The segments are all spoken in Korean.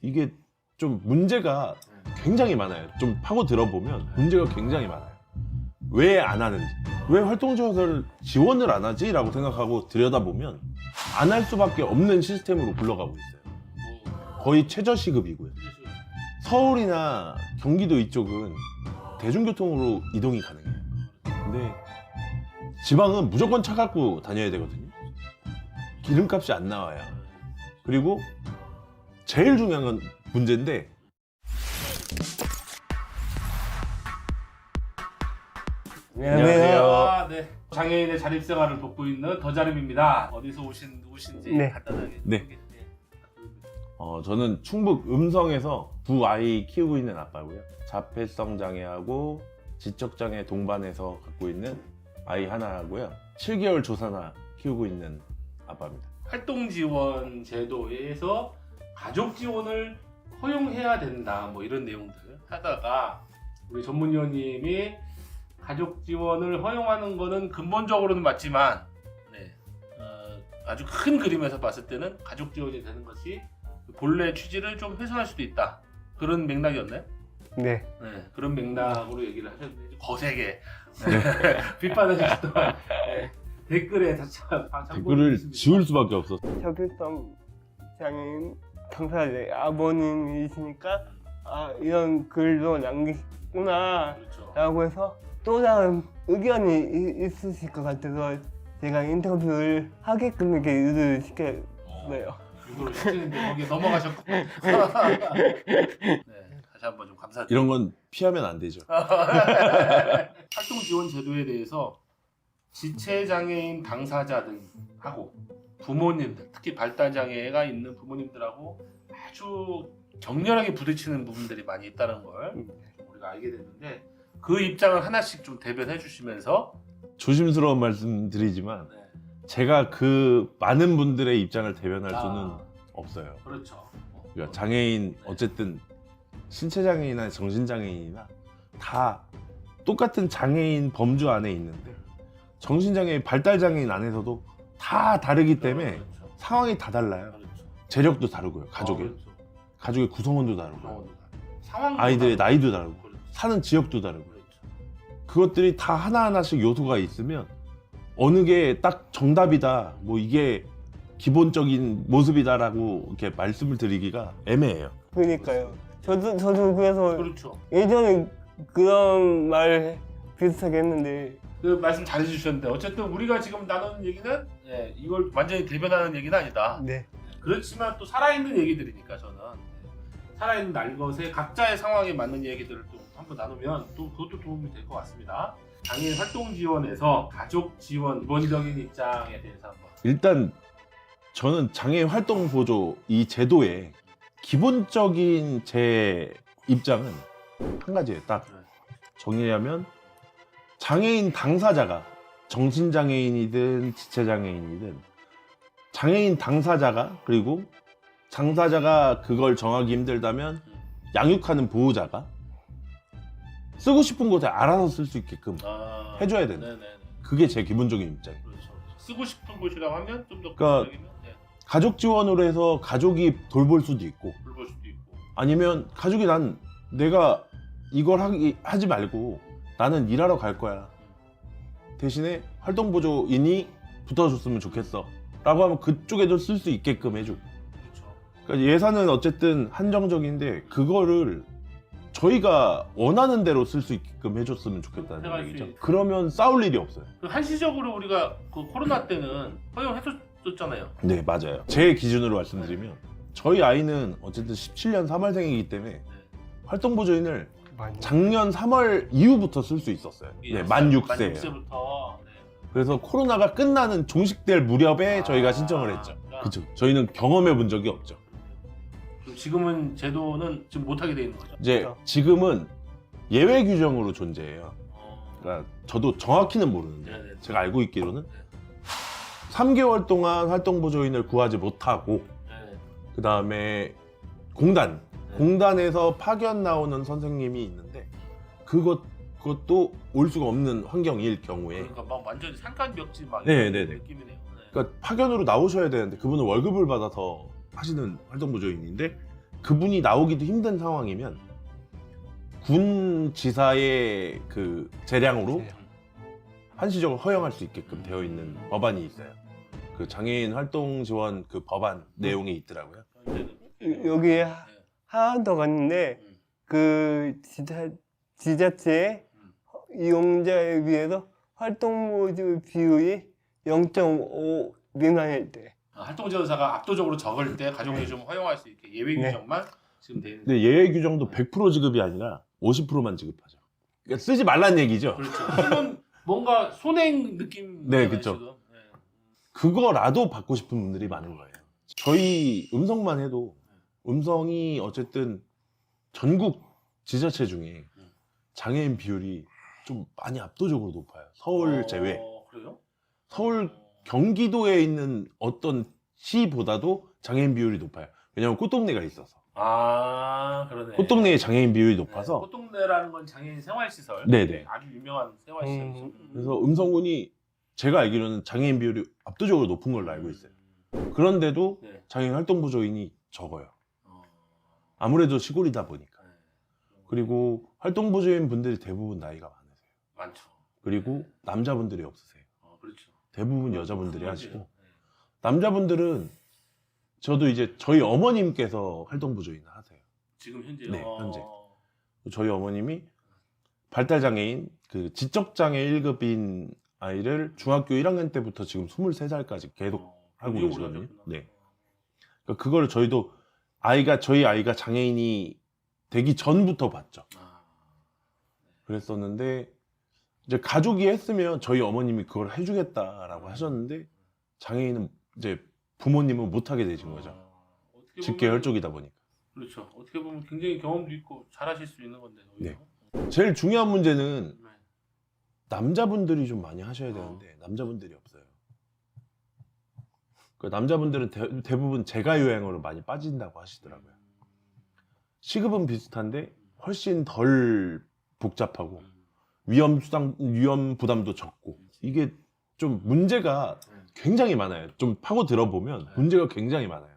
이게 좀 문제가 굉장히 많아요. 좀 파고 들어보면 문제가 굉장히 많아요. 왜 안 하는지, 왜 활동지원을 지원을 안 하지? 라고 생각하고 들여다보면 안 할 수밖에 없는 시스템으로 굴러가고 있어요. 거의 최저시급이고요. 서울이나 경기도 이쪽은 대중교통으로 이동이 가능해요. 근데 지방은 무조건 차 갖고 다녀야 되거든요. 기름값이 안 나와요. 그리고 제일 중요한 건 문제인데, 안녕하세요. 네. 장애인의 자립생활을 돕고 있는 더자림입니다. 어디서 오신 누구신지 네. 간단하게. 네. 저는 충북 음성에서 두 아이 키우고 있는 아빠고요. 자폐성 장애하고 지적장애 동반해서 갖고 있는 아이 하나고요. 7개월 조사나 키우고 있는 아빠입니다. 활동 지원 제도에서 가족 지원을 허용해야 된다. 뭐 이런 내용들 하다가 우리 전문위원님이 가족 지원을 허용하는 거는 근본적으로는 맞지만 아주 큰 그림에서 봤을 때는 가족 지원이 되는 것이 본래 취지를 좀 훼손할 수도 있다. 그런 맥락이었나요? 네. 네, 그런 맥락으로 얘기를 하셨는데 거세게 비판하셨던 댓글에 다시 댓글을 지울 수밖에 없었어. 자폐성 장애인 당사자 아버님이시니까 이런 글도 남기셨구나 그렇죠. 라고 해서 또 다른 의견이 있으실 것 같아서 제가 인터뷰를 하게끔 이렇게 유도를 시켰어요. 이걸 시키는데 거기에 넘어가셨고 네, 다시 한번 좀 감사드립니다. 이런 건 피하면 안 되죠. 활동 지원 제도에 대해서 지체장애인 당사자들하고 부모님들, 특히 발달장애가 있는 부모님들하고 아주 격렬하게 부딪히는 부분들이 많이 있다는 걸 우리가 알게 됐는데 그 입장을 하나씩 좀 대변해 주시면서 조심스러운 말씀 드리지만 네. 제가 그 많은 분들의 입장을 대변할 수는 없어요. 그렇죠. 그러니까 장애인, 어쨌든 신체 장애인이나 정신 장애인이나 다 똑같은 장애인 범주 안에 있는데 정신 장애인, 발달 장애인 안에서도 다 다르기 때문에 그렇죠. 상황이 다 달라요. 그렇죠. 재력도 다르고요. 가족의 그렇죠. 가족의 구성원도 다르고, 상황도 상황도 아이들의 다르고. 나이도 다르고, 그렇죠. 사는 지역도 다르고, 그렇죠. 그것들이 다 하나하나씩 요소가 있으면 어느 게 딱 정답이다, 뭐 이게 기본적인 모습이다라고 이렇게 말씀을 드리기가 애매해요. 그러니까요. 저도 그래서 그렇죠. 예전에 그런 말 비슷하게 했는데 그 말씀 잘 해주셨는데 어쨌든 우리가 지금 나누는 얘기는 이걸 완전히 대변하는 얘기는 아니다. 네. 그렇지만 또 살아있는 얘기들이니까 저는 살아있는 날것의 각자의 상황에 맞는 얘기들을 또 한번 나누면 또 그것도 도움이 될 것 같습니다. 장애인 활동 지원에서 가족 지원 기본적인 입장에 대해서 한번. 일단 저는 장애인 활동 보조 이 제도의 기본적인 제 입장은 한 가지예요. 딱 정리하면 장애인 당사자가 정신장애인이든 지체장애인이든 장애인 당사자가, 그리고 당사자가 그걸 정하기 힘들다면 양육하는 보호자가 쓰고 싶은 곳에 알아서 쓸 수 있게끔 해줘야 된다. 네네. 그게 제 기본적인 입장이에요. 그렇죠. 쓰고 싶은 곳이라고 하면 좀 더 그러니까 구체적이면 가족 지원으로 해서 가족이 돌볼 수도 있고, 불볼 수도 있고. 아니면 가족이 난 내가 이걸 하지 말고 나는 일하러 갈 거야, 대신에 활동보조인이 붙어줬으면 좋겠어 라고 하면 그쪽에도 쓸 수 있게끔 해줘. 그렇죠. 그러니까 예산은 어쨌든 한정적인데 그거를 저희가 원하는 대로 쓸 수 있게끔 해줬으면 좋겠다는 해갈 수 얘기죠. 있- 그러면 싸울 일이 없어요. 그 한시적으로 우리가 그 코로나 때는 허용해줬잖아요. 네, 맞아요. 제 기준으로 말씀드리면 저희 아이는 어쨌든 17년 3월생이기 때문에 활동보조인을 많이. 작년 3월 이후부터 쓸 수 있었어요. 네, 만 6세예요. 6세부터. 그래서 코로나가 끝나는 종식될 무렵에 저희가 신청을 했죠. 그죠. 저희는 경험해 본 적이 없죠. 지금은 제도는 지금 못하게 돼 있는 거죠. 이제 그렇죠. 지금은 예외 규정으로 존재해요. 그러니까 저도 정확히는 모르는데 네네. 제가 알고 있기로는 3개월 동안 활동보조인을 구하지 못하고, 네. 그 다음에 공단에서 파견 나오는 선생님이 있는데 그것도 올 수가 없는 환경일 경우에, 그러니까 막 완전히 산간벽지 막 네, 이런 네, 네. 느낌이네요. 네. 그러니까 파견으로 나오셔야 되는데 그분은 월급을 받아서 하시는 활동보조인인데 그분이 나오기도 힘든 상황이면 군 지사의 그 재량으로 한시적으로 허용할 수 있게끔 되어 있는 법안이 있어요. 그 장애인 활동 지원 그 법안 내용이 있더라고요. 여기에 하나 더 갔는데 그 지자체 이용자에 비해서 활동보조 비율이 0.5 미만일 때. 활동지원사가 압도적으로 적을 때 가족이 좀 허용할 수 있게 예외 네. 규정만 지금 돼 있는. 근데 예외 규정도 100% 지급이 아니라 50%만 지급하죠. 그러니까 쓰지 말란 얘기죠. 그렇죠. 이건 뭔가 손행 느낌. 네, 그쵸. 그거라도 받고 싶은 분들이 많은 거예요. 저희 음성만 해도 음성이 어쨌든 전국 지자체 중에 장애인 비율이 좀 많이 압도적으로 높아요. 서울 제외. 그래요? 서울 경기도에 있는 어떤 시보다도 장애인 비율이 높아요. 왜냐하면 꽃동네가 있어서. 아, 그러네. 꽃동네에 장애인 비율이 높아서. 꽃동네라는 건 장애인 생활시설. 네네. 아주 유명한 생활시설이죠. 그래서 음성군이 제가 알기로는 장애인 비율이 압도적으로 높은 걸로 알고 있어요. 그런데도 네. 장애인 활동보조인이 적어요. 어, 아무래도 시골이다 보니까. 네. 그리고 활동보조인 분들이 대부분 나이가 많으세요. 많죠. 그리고 남자분들이 없으세요. 그렇죠. 대부분 여자분들이 하시고. 네. 남자분들은 저도 이제 저희 어머님께서 활동보조인을 하세요. 지금 현재. 네, 현재. 저희 어머님이 발달장애인 그 지적장애 1급인 아이를 중학교 1학년 때부터 지금 23살까지 계속 하고 계시거든요. 네. 그러니까 그걸 저희도 저희 아이가 장애인이 되기 전부터 봤죠. 그랬었는데 이제 가족이 했으면 저희 어머님이 그걸 해주겠다라고 하셨는데 장애인은 이제 부모님은 못하게 되신 거죠. 어떻게 직계 보면- 혈족이다 보니까. 그렇죠. 어떻게 보면 굉장히 경험도 있고 잘하실 수 있는 건데. 오히려. 제일 중요한 문제는 네. 남자분들이 좀 많이 하셔야 되는데 남자분들이 없어요. 그 남자분들은 대부분 재가요양으로 많이 빠진다고 하시더라고요. 시급은 비슷한데 훨씬 덜 복잡하고 위험 부담도 적고 이게 좀 문제가 굉장히 많아요. 좀 파고 들어보면 문제가 굉장히 많아요.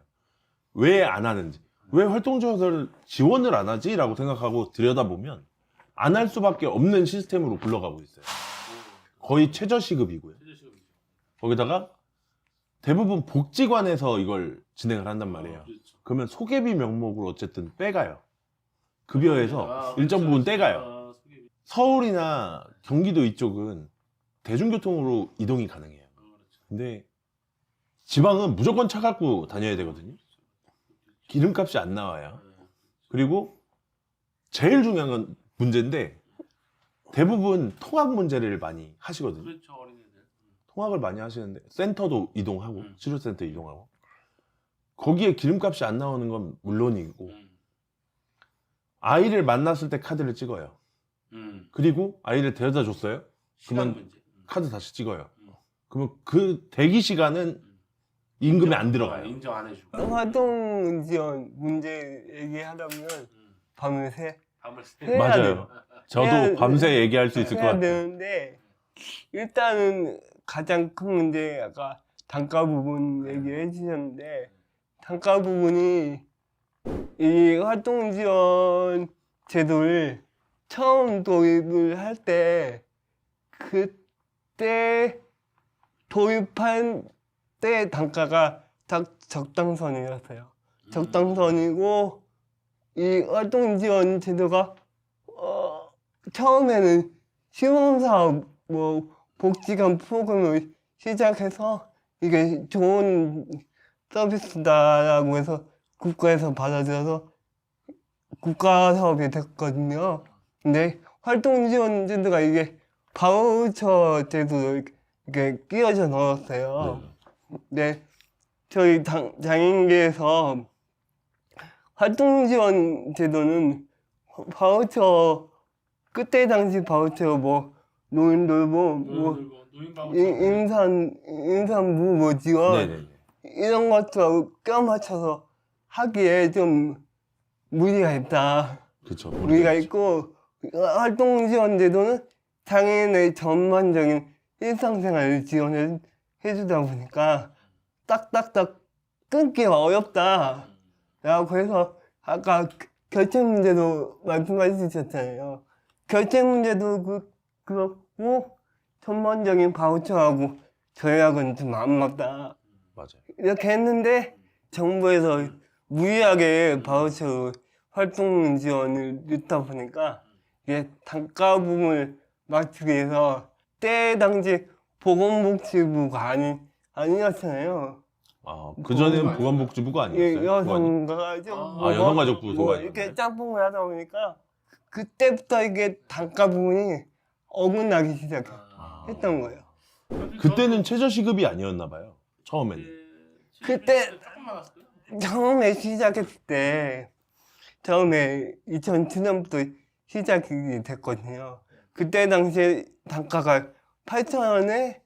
왜 안 하는지, 왜 활동지원을 지원을 안 하지? 라고 생각하고 들여다보면 안 할 수밖에 없는 시스템으로 굴러가고 있어요. 거의 최저시급이고요. 최저시급이죠. 거기다가 대부분 복지관에서 이걸 진행을 한단 말이에요. 그렇죠. 그러면 소개비 명목으로 어쨌든 빼가요. 급여에서 일정 그렇죠. 부분 떼가요. 서울이나 경기도 이쪽은 대중교통으로 이동이 가능해요. 그렇죠. 근데 지방은 무조건 차 갖고 다녀야 되거든요. 기름값이 안 나와요. 그리고 제일 중요한 건 문제인데 대부분 통학 문제를 많이 하시거든요. 그렇죠. 어린이들. 통학을 많이 하시는데 센터도 이동하고 치료센터 이동하고 거기에 기름값이 안 나오는 건 물론이고 아이를 만났을 때 카드를 찍어요. 그리고 아이를 데려다 줬어요. 시간 그러면 문제. 카드 다시 찍어요. 그러면 그 대기 시간은 임금에 안 들어가요. 인정 안 해주고. 활동 지원 문제 얘기하려면 밤을 밤을 해야 맞아요. 돼요. 저도 해야 밤새 얘기할 수 있을 것 해야 같아요. 되는데 일단은 가장 큰 문제 아까 단가 부분 얘기해 주셨는데 단가 부분이 이 활동 지원 제도를 처음 도입을 할 때 그때 도입한 때 단가가 딱 적당선이었어요. 적당선이고 이 활동 지원 제도가 처음에는 시범사업 뭐 복지관 프로그램을 시작해서 이게 좋은 서비스다라고 해서 국가에서 받아들여서 국가 사업이 됐거든요. 근데 활동 지원 제도가 이게 바우처 제도로 이렇게 끼워져 넣었어요. 네, 저희 장애인계에서 활동 지원 제도는 바우처 그때 당시 바우처 뭐 노인돌봄 뭐 임산부 뭐 지원 네네. 이런 것도 껴맞춰서 하기에 좀 무리가 있다. 그렇죠. 무리가 있고 활동 지원 제도는 장애인의 전반적인 일상생활을 지원해 주다 보니까 딱딱딱 끊기가 어렵다. 라고 해서 아까 결정 문제도 말씀해 주셨잖아요. 결정 문제도 그렇고 전반적인 바우처하고 전략은 좀 안 맞다. 맞아요. 이렇게 했는데 정부에서 무리하게 바우처로 활동 지원을 넣다 보니까 이게 단가 부분을 맞추기 위해서 때 당시 보건복지부가 아니었잖아요. 그 전에는 그건 보건복지부가 아니었어요? 여성가 여성가족부 뭐 소관. 이렇게 짬뽕을 하다 보니까 그때부터 이게 단가 부분이 어긋나기 시작했던 거예요. 그때는 최저시급이 아니었나 봐요. 처음에는. 그때 조금 많았어요. 처음에 시작했을 때 처음에 2007년부터 시작이 됐거든요. 그때 당시에 단가가 8,000원에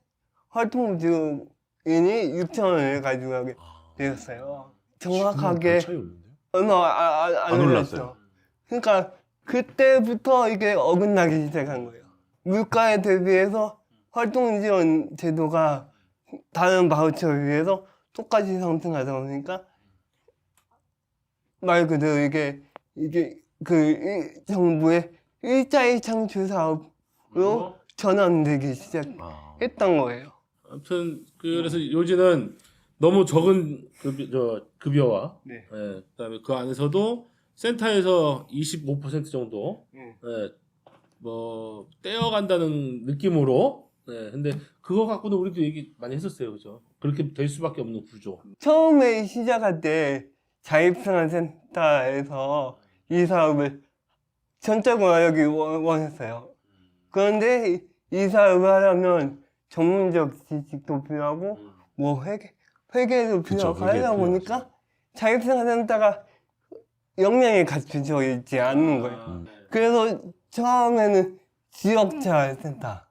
활동지원이 6,000원을 가져가게 되었어요. 정확하게 차이 없는데요? 얼마 안 안 올랐죠. 올랐어요. 그러니까 그때부터 이게 어긋나기 시작한 거예요. 물가에 대비해서 활동지원 제도가 다른 바우처에 비해서 똑같이 상승하다 보니까 말 그대로 이게 정부의 일자리 창출 사업으로 전환되기 시작했던 거예요. 아무튼 그래서 요지는 너무 적은 급여와 네. 예, 그다음에 그 안에서도 센터에서 25% 정도 뭐 떼어간다는 느낌으로 근데 그거 갖고도 우리도 얘기 많이 했었어요, 그죠? 그렇게 될 수밖에 없는 구조. 처음에 시작할 때 자립생활센터에서 이 사업을 전적으로 하기 원했어요. 그런데 이 사업을 하려면 전문적 지식도 필요하고 뭐 회계도 필요하고 회계 하다 보니까 자립생활센터가 역량이 갖춰져 있지 않는 거예요. 그래서 처음에는 지역자활센터나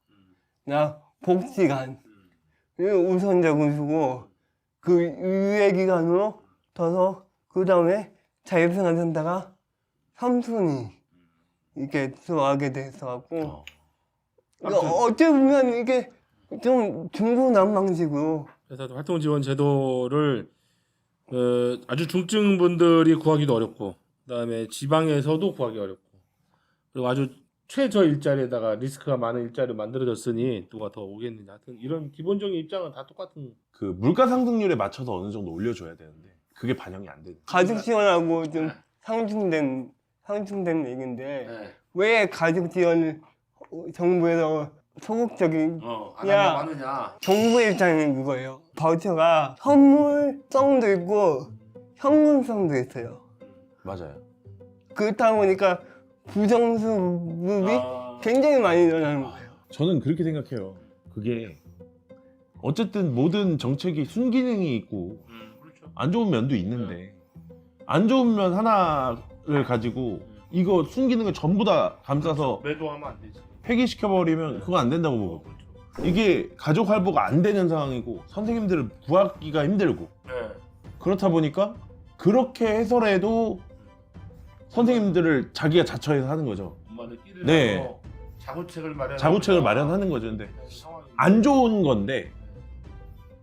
복지관 우선적으로 주고 그 유예기간으로 둬서 그 다음에 자립생활센터가 3순위 이렇게 들어가게 돼서갖고 어찌 보면 이게 좀 중구난방식으로 그래서 활동 지원 제도를 아주 중증분들이 구하기도 어렵고, 그다음에 지방에서도 구하기 어렵고, 그리고 아주 최저 일자리에다가 리스크가 많은 일자리를 만들어졌으니 누가 더 오겠느냐. 하여튼 이런 기본적인 입장은 다 똑같은. 그 물가 상승률에 맞춰서 어느 정도 올려줘야 되는데 그게 반영이 안 되는. 가족 지원하고 좀 상충된 얘기인데 왜 가족 지원을 정부에서 소극적인 안 하느냐. 정부의 입장은 그거예요. 바우처가 선물성도 있고 현금성도 있어요. 맞아요. 그렇다 보니까 부정수급이 굉장히 많이 일어나는 거예요. 저는 그렇게 생각해요. 그게 어쨌든 모든 정책이 순기능이 있고 그렇죠. 안 좋은 면도 있는데 안 좋은 면 하나를 가지고 이거 순기능을 전부 다 감싸서 매도하면 안 되지. 폐기시켜버리면 그거 안 된다고 보거든요. 이게 가족 할부가 안 되는 상황이고 선생님들을 구하기가 힘들고 그렇다 보니까 그렇게 해서라도 선생님들을 자기가 자처해서 하는 거죠. 엄마들끼리 네. 자구책을 마련하는 거죠. 근데 안 좋은 건데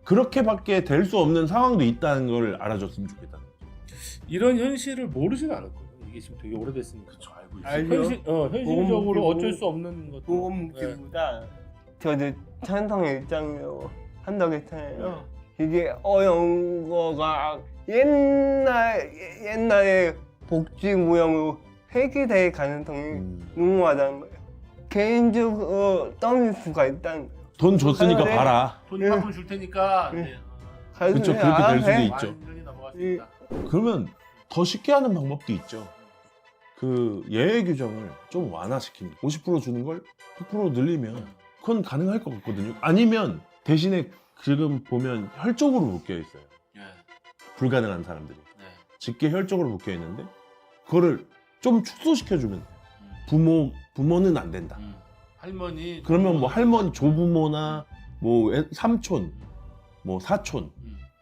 그렇게밖에 될 수 없는 상황도 있다는 걸 알아줬으면 좋겠다는 거죠. 이런 현실을 모르지는 않을 거예요. 이게 지금 되게 오래됐으니까. 그쵸, 알고 알죠. 현실적으로 보건복지부- 어쩔 수 없는 것도. 보험복지보다 저도 찬성의 입장이라고 한다고 했잖아요. 이게 어려운 거가 옛날에 복지 모형으로 회귀될 가능성이 농후하다는 거예요. 개인적으로 떠밀 수가 있다는 거예요. 돈 줬으니까 네. 봐라. 돈 이만큼 줄 테니까. 그쵸, 그렇게 될 수도 있죠. 완전히 넘어갔습니다. 그러면 더 쉽게 하는 방법도 있죠. 그 예외 규정을 좀 완화시키는 50% 주는 걸 100% 늘리면 그건 가능할 것 같거든요. 아니면 대신에 지금 보면 혈족으로 묶여 있어요. 불가능한 사람들이 직계 혈족으로 묶여 있는데 그거를 좀 축소시켜주면 부모는 안 된다. 할머니. 그러면 뭐 할머니 조부모나 뭐 삼촌 뭐 사촌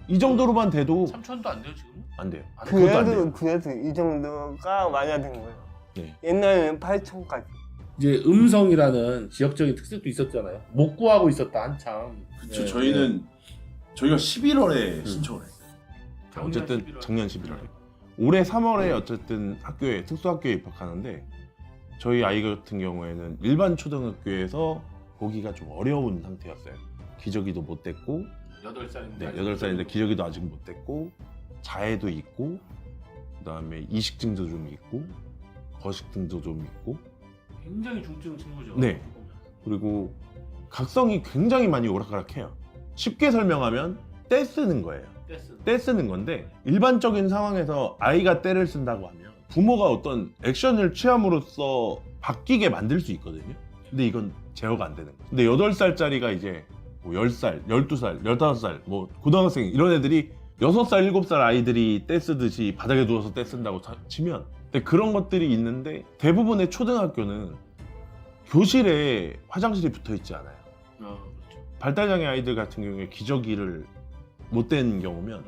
이 정도로만 돼도 삼촌도 안 돼요 지금? 안 돼요. 그것도 안 돼요. 그래도 이 정도가 완화된 거예요. 네. 옛날에는 8천까지. 이제 음성이라는 지역적인 특색도 있었잖아요. 못 구하고 있었다 한참. 그쵸, 네. 저희가 11월에 신청을 했어요. 작년 어쨌든 11월. 작년 11월에. 올해 3월에 어쨌든 학교에 특수학교에 입학하는데 저희 아이 같은 경우에는 일반 초등학교에서 보기가 좀 어려운 상태였어요. 기저귀도 못 댔고 8살인데. 네, 8살인데 기저귀도 아직 못 댔고 자해도 있고 그다음에 이식증도 좀 있고 거식증도 좀 있고 굉장히 중증 친구죠. 네. 그리고 각성이 굉장히 많이 오락가락해요. 쉽게 설명하면 떼 쓰는 거예요. 떼 쓰는 건데 일반적인 상황에서 아이가 떼를 쓴다고 하면 부모가 어떤 액션을 취함으로써 바뀌게 만들 수 있거든요. 근데 이건 제어가 안 되는 거예요. 근데 8살짜리가 이제 뭐 10살, 12살, 15살, 뭐 고등학생 이런 애들이 6살, 7살 아이들이 떼 쓰듯이 바닥에 누워서 떼 쓴다고 치면 근데 그런 것들이 있는데 대부분의 초등학교는 교실에 화장실이 붙어 있지 않아요. 그렇죠. 발달장애 아이들 같은 경우에 기저귀를 못 떼는 경우면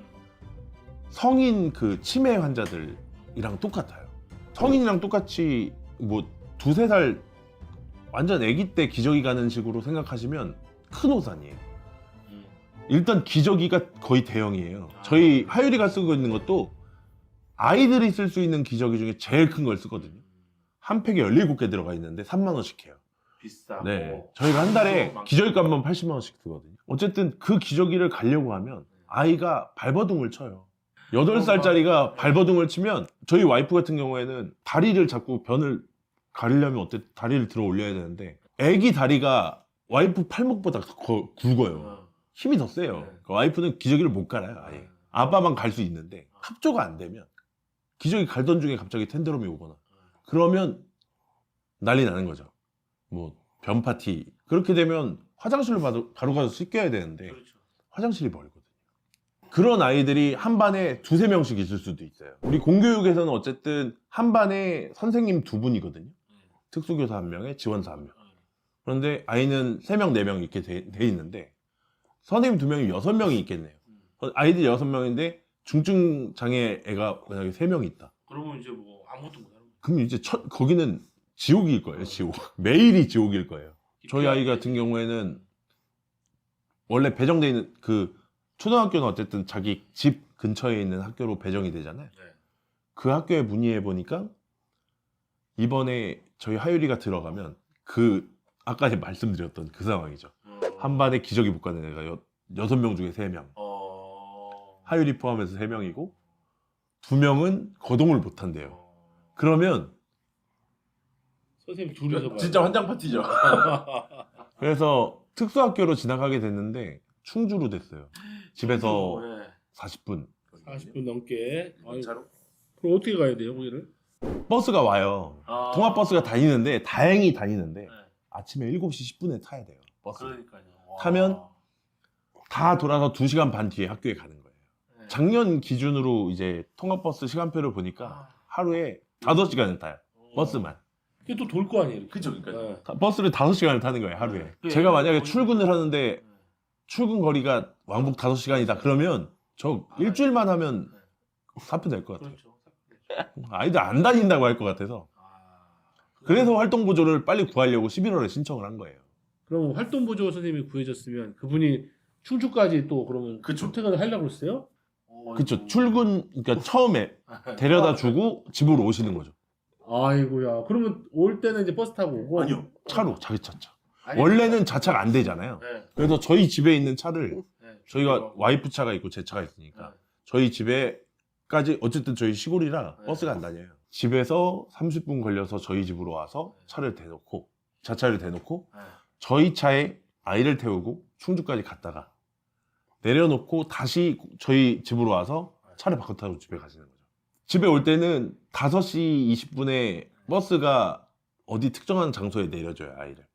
성인 그 치매 환자들이랑 똑같아요. 성인이랑 똑같이 뭐 2~3살 완전 아기 때 기저귀 가는 식으로 생각하시면 큰 오산이에요. 일단 기저귀가 거의 대형이에요. 저희 하율이가 쓰고 있는 것도 아이들이 쓸 수 있는 기저귀 중에 제일 큰 걸 쓰거든요. 한 팩에 17개 들어가 있는데 3만 원씩 해요. 비싸고. 네. 저희가 한 달에 기저귀값만 80만 원씩 쓰거든요. 어쨌든 그 기저귀를 가려고 하면 아이가 발버둥을 쳐요. 8살짜리가 발버둥을 치면 저희 와이프 같은 경우에는 다리를 잡고 변을 가리려면 어때 다리를 들어 올려야 되는데 애기 다리가 와이프 팔목보다 더 굵어요. 힘이 더 세요. 그 와이프는 기저귀를 못 갈아요. 아예. 아빠만 갈 수 있는데 합조가 안 되면 기저귀 갈던 중에 갑자기 텐드럼이 오거나 그러면 난리 나는 거죠. 뭐 변 파티 그렇게 되면 화장실로 바로 가서 씻겨야 되는데 그렇죠. 화장실이 멀거든요. 그런 아이들이 한 반에 2~3명씩 있을 수도 있어요. 우리 공교육에서는 어쨌든 한 반에 선생님 2분이거든요. 특수교사 1명에 지원사 1명. 그런데 아이는 3명, 4명 이렇게 돼 있는데 선생님 2명이 6명이 있겠네요. 아이들이 6명인데 중증 장애 애가 만약에 3명이 있다. 그러면 이제 뭐 아무것도 못하는 거예요. 그럼 이제 거기는 지옥일 거예요. 지옥. 매일이 지옥일 거예요. 저희 아이 같은 경우에는 원래 배정돼 있는 그 초등학교는 어쨌든 자기 집 근처에 있는 학교로 배정이 되잖아요. 네. 그 학교에 문의해 보니까 이번에 저희 하율이가 들어가면 그 아까 말씀드렸던 그 상황이죠. 한 반에 기저귀 못 가는 애가 6명 중에 3명. 하율이 포함해서 3명이고 2명은 거동을 못 한대요. 그러면 선생님 둘이서 진짜 환장 파티죠. 그래서 특수학교로 지나가게 됐는데 충주로 됐어요. 집에서 40분. 40분 넘게. 차로? 그럼 어떻게 가야 돼요, 거기를? 버스가 와요. 통합버스가 다니는데 다행히 다니는데 아침에 7시 10분에 타야 돼요. 버스. 그러니까요. 타면 다 돌아서 2시간 반 뒤에 학교에 가는 거예요. 네. 작년 기준으로 이제 통합버스 시간표를 보니까 하루에 5시간을 타요. 버스만. 이게 또 돌 거 아니에요. 그쵸, 그러니까. 버스를 5시간을 타는 거예요, 하루에. 네. 제가 만약에 출근을 하는데 출근 거리가 왕복 5시간이다 그러면 저 일주일만 하면 사표 낼 것 같아요. 그렇죠. 아이들 안 다닌다고 할 것 같아서. 그래서 활동보조를 빨리 구하려고 11월에 신청을 한 거예요. 그럼 활동보조 선생님이 구해졌으면 그분이 충주까지 또 그러면 그쵸. 출퇴근을 하려고 그랬어요? 그쵸. 그러니까 처음에 데려다 주고 집으로 오시는 거죠. 아이고야. 그러면 올 때는 이제 버스 타고 오고? 차로, 자기 차차. 아니, 원래는 자차가 안 되잖아요. 네. 그래서 저희 집에 있는 차를 네. 저희가 와이프 차가 있고 제 차가 있으니까 저희 집에까지 어쨌든 저희 시골이라 네. 버스가 안 다녀요. 집에서 30분 걸려서 저희 집으로 와서 차를 대놓고 자차를 대놓고 네. 저희 차에 아이를 태우고 충주까지 갔다가 내려놓고 다시 저희 집으로 와서 차를 바꿔 타고 집에 가시는 거죠. 집에 올 때는 5시 20분에 버스가 어디 특정한 장소에 내려줘요, 아이를.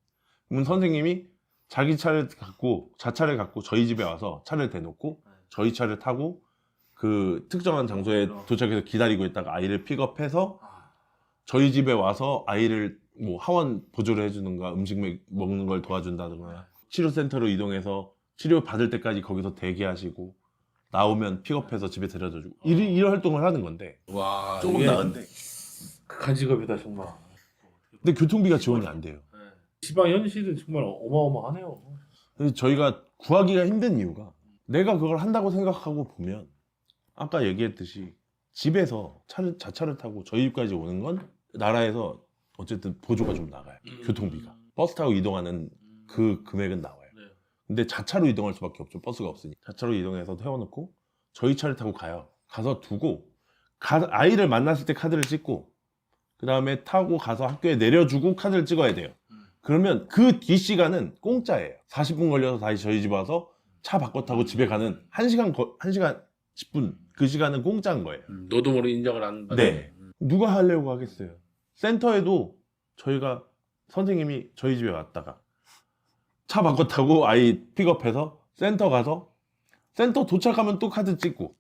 그러면 선생님이 자기 차를 갖고 자차를 갖고 저희 집에 와서 차를 대놓고 저희 차를 타고 그 특정한 장소에 도착해서 기다리고 있다가 아이를 픽업해서 저희 집에 와서 아이를 뭐 하원 보조를 해주는가 음식 먹는 걸 도와준다든가 치료센터로 이동해서 치료 받을 때까지 거기서 대기하시고 나오면 픽업해서 집에 데려다 주고 이런 활동을 하는 건데 와, 조금 이게 나은데 극한 직업이다 정말. 근데 교통비가 지원이 안 돼요. 지방 현실은 정말 어마어마하네요. 그래서 저희가 구하기가 힘든 이유가 내가 그걸 한다고 생각하고 보면 아까 얘기했듯이 집에서 자차를 타고 저희 집까지 오는 건 나라에서 어쨌든 보조가 좀 나가요. 교통비가. 버스 타고 이동하는 그 금액은 나와요. 네. 근데 자차로 이동할 수밖에 없죠. 버스가 없으니. 자차로 이동해서 태워놓고 저희 차를 타고 가요. 가서 두고 아이를 만났을 때 카드를 찍고 그 다음에 타고 가서 학교에 내려주고 카드를 찍어야 돼요. 그러면 그 뒷시간은 공짜예요. 40분 걸려서 다시 저희 집 와서 차 바꿔 타고 집에 가는 1시간 10분 그 시간은 공짜인 거예요. 너도 모르게 인정을 안 받는. 네. 누가 하려고 하겠어요. 센터에도 저희가 선생님이 저희 집에 왔다가 차 바꿔 타고 아이 픽업해서 센터 가서 센터 도착하면 또 카드 찍고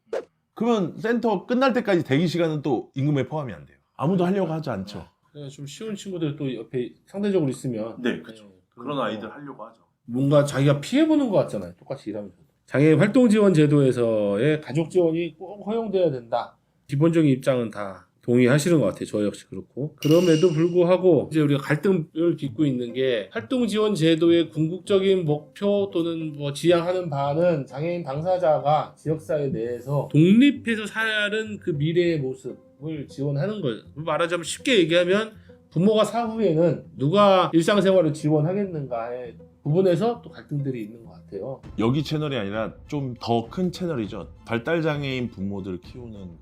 그러면 센터 끝날 때까지 대기 시간은 또 임금에 포함이 안 돼요. 아무도 하려고 하지 않죠. 그냥 좀 쉬운 친구들 또 옆에 상대적으로 있으면 네, 그렇죠. 그런 거. 아이들 하려고 하죠. 뭔가 자기가 피해보는 것 같잖아요. 똑같이 일하면서. 장애인 활동지원 제도에서의 가족 지원이 꼭 허용돼야 된다. 기본적인 입장은 다 동의하시는 것 같아요. 저 역시 그렇고. 그럼에도 불구하고 이제 우리가 갈등을 빚고 있는 게 활동지원 제도의 궁극적인 목표 또는 뭐 지향하는 바는 장애인 당사자가 지역사회 내에서 독립해서 사는 그 미래의 모습을 지원하는 거예요. 말하자면 쉽게 얘기하면 부모가 사후에는 누가 일상생활을 지원하겠는가의 부분에서 또 갈등들이 있는 것 같아요. 여기 채널이 아니라 좀 더 큰 채널이죠. 발달장애인 부모들 키우는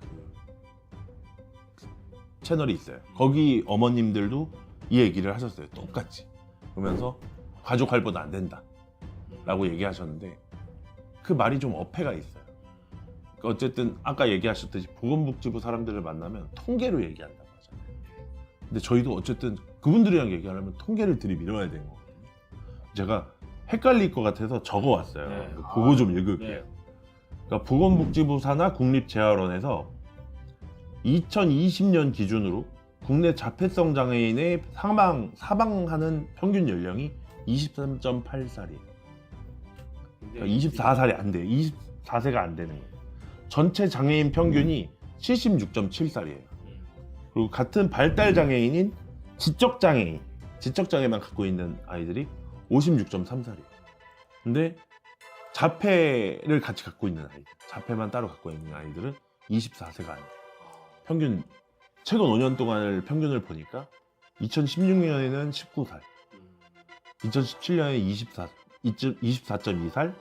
그 채널이 있어요. 거기 어머님들도 이 얘기를 하셨어요. 똑같이. 그러면서 가족 할부는 안 된다 라고 얘기하셨는데 그 말이 좀 어폐가 있어요. 그러니까 어쨌든 아까 얘기하셨듯이 보건복지부 사람들을 만나면 통계로 얘기한다고 하잖아요. 근데 저희도 어쨌든 그분들이랑 얘기하려면 통계를 들이밀어야 되는 거거든요. 제가 헷갈릴 것 같아서 적어왔어요. 네. 그거 좀 읽을게요. 네. 그러니까 보건복지부 산하 국립재활원에서 2020년 기준으로 국내 자폐성 장애인의 사망하는 평균 연령이 23.8살이에요. 그러니까 24살이 안 돼요. 24세가 안 되는 거예요. 전체 장애인 평균이 76.7살이에요. 그리고 같은 발달 장애인인 지적 장애만 갖고 있는 아이들이 56.3살이에요. 근데 자폐를 같이 갖고 있는 아이들, 자폐만 따로 갖고 있는 아이들은 24세가 아니에요. 평균 최근 5년 동안을 평균을 보니까 2016년에는 19살, 2017년에 24.2살,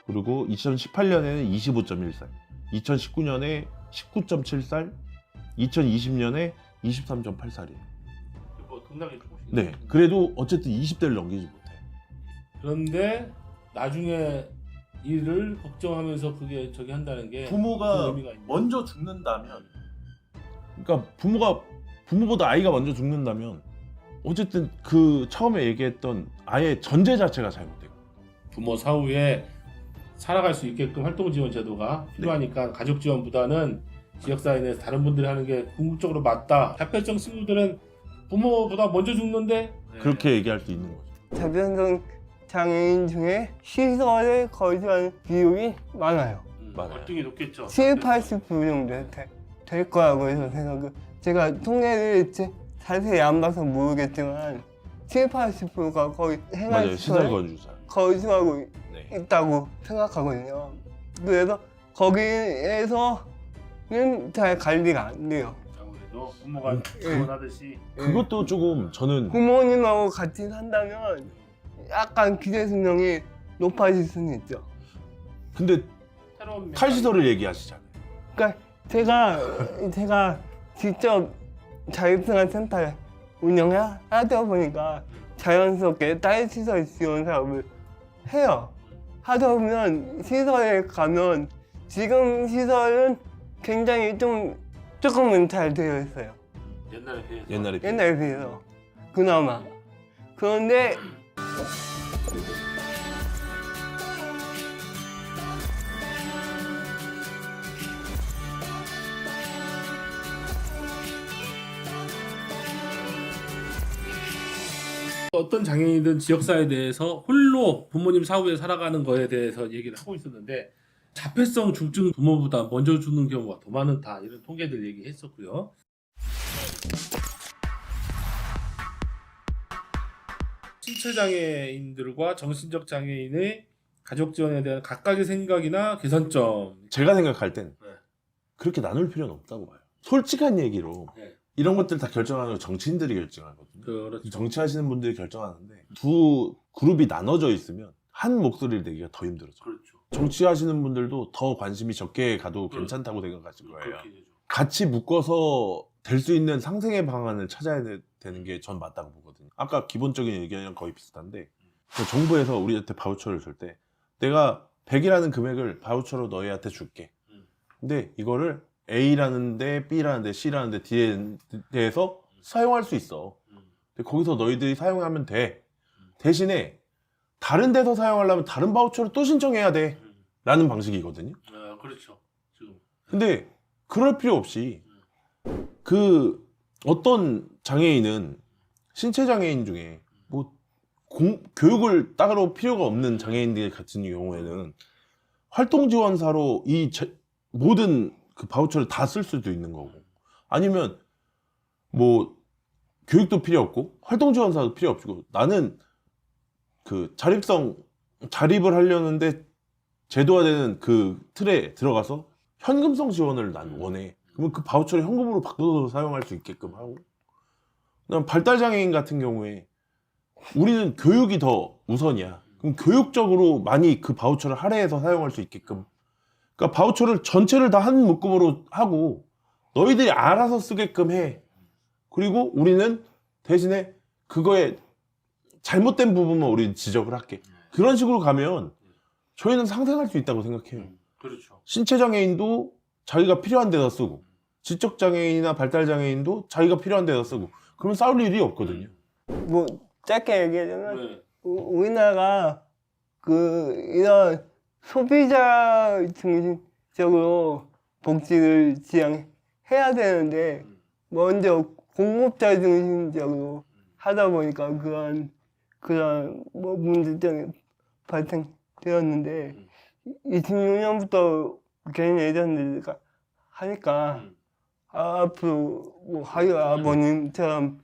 그리고 2018년에는 25.1살, 2019년에 19.7살, 2020년에 23.8살이에요. 뭐 등락이 조금씩. 네, 그래도 어쨌든 20대를 넘기지 못해요. 그런데 나중에 일을 걱정하면서 그게 저기 한다는 게 부모가 무슨 의미가 있나? 먼저 죽는다면, 그러니까 부모보다 아이가 먼저 죽는다면 어쨌든 그 처음에 얘기했던 아예 전제 자체가 잘못되고 부모 사후에 살아갈 수 있게끔 활동 지원 제도가 필요하니까 가족 지원보다는 지역사회 내에서 다른 분들이 하는 게 궁극적으로 맞다. 자폐성 친구들은 부모보다 먼저 죽는데 그렇게 얘기할 수 있는 거죠. 자변성 장애인 중에 시설에 거주하는 비율이 많아요. 맞아요. 월등히 높겠죠. 7, 80% 정도 될 거라고 해서 생각을 제가 통계를 자세히 안 봐서 모르겠지만 7, 80%가 거의 맞아요. 시설 생활시설에 거주자. 거주하고 네. 있다고 생각하거든요. 그래서 거기에서는 잘 관리가 안 돼요. 아무래도 부모가 지원하듯이 그것도 조금 저는 부모님하고 같이 산다면 약간 기대 수명이 높아질 수는 있죠. 근데 새로운 탈시설을 얘기하시잖아요. 그러니까 제가 직접 자립생활 센터를 운영하다 보니까 자연스럽게 딸시설 지원 사업을 해요. 하다 보면 시설에 가면 지금 시설은 굉장히 조금은 잘 되어 있어요. 옛날에 비해서 옛날에 비해서 그나마. 그런데 어떤 장애인이든 지역사회에 대해서 홀로 부모님 사후에 살아가는 거에 대해서 얘기를 하고 있었는데 자폐성 중증 부모보다 먼저 죽는 경우가 더 많다 이런 통계들 얘기했었고요. 신체장애인들과 정신적 장애인의 가족 지원에 대한 각각의 생각이나 개선점. 제가 생각할 땐 네. 그렇게 나눌 필요는 없다고 봐요. 솔직한 얘기로 네. 이런 것들 다 결정하는 거 정치인들이 결정하거든요. 그렇죠. 정치하시는 분들이 결정하는데 두 그룹이 나눠져 있으면 한 목소리를 내기가 더 힘들어져. 그렇죠. 정치하시는 분들도 더 관심이 적게 가도 그렇죠. 괜찮다고 생각하실 거예요. 그렇게 되죠. 같이 묶어서 될 수 있는 상생의 방안을 찾아야 되는 게 전 맞다고 보거든요. 아까 기본적인 의견이랑 거의 비슷한데 정부에서 우리한테 바우처를 줄 때 내가 100이라는 금액을 바우처로 너희한테 줄게. 근데 이거를 A라는 데, B라는 데, C라는 데, D에 대해서 사용할 수 있어. 근데 거기서 너희들이 사용하면 돼. 대신에 다른 데서 사용하려면 다른 바우처를 또 신청해야 돼. 라는 방식이거든요. 그렇죠. 지금. 근데 그럴 필요 없이 그 어떤 장애인은 신체 장애인 중에 뭐 교육을 따로 필요가 없는 장애인들 같은 경우에는 활동 지원사로 모든 그 바우처를 다 쓸 수도 있는 거고, 아니면 뭐 교육도 필요 없고 활동 지원사도 필요 없고, 나는 그 자립을 하려는데 제도화되는 그 틀에 들어가서 현금성 지원을 난 원해. 그러면 그 바우처를 현금으로 바꿔서 사용할 수 있게끔 하고, 그다음 발달장애인 같은 경우에 우리는 교육이 더 우선이야. 그럼 교육적으로 많이 그 바우처를 할애해서 사용할 수 있게끔, 그러니까 바우처를 전체를 다 한 묶음으로 하고 너희들이 알아서 쓰게끔 해. 그리고 우리는 대신에 그거에 잘못된 부분만 우리 지적을 할게. 그런 식으로 가면 저희는 상생할 수 있다고 생각해요. 그렇죠. 신체장애인도 자기가 필요한 데다 쓰고, 지적장애인이나 발달장애인도 자기가 필요한 데다 쓰고, 그러면 싸울 일이 없거든요. 뭐 짧게 얘기하자면 네. 우리나라가 그 이런 소비자 중심적으로 복지를 지향해야 되는데 먼저 공급자 중심적으로 하다 보니까 그런 뭐 문제점이 발생되었는데 26년부터 개인 예전들과 하니까 앞으로 뭐 하유 아버님처럼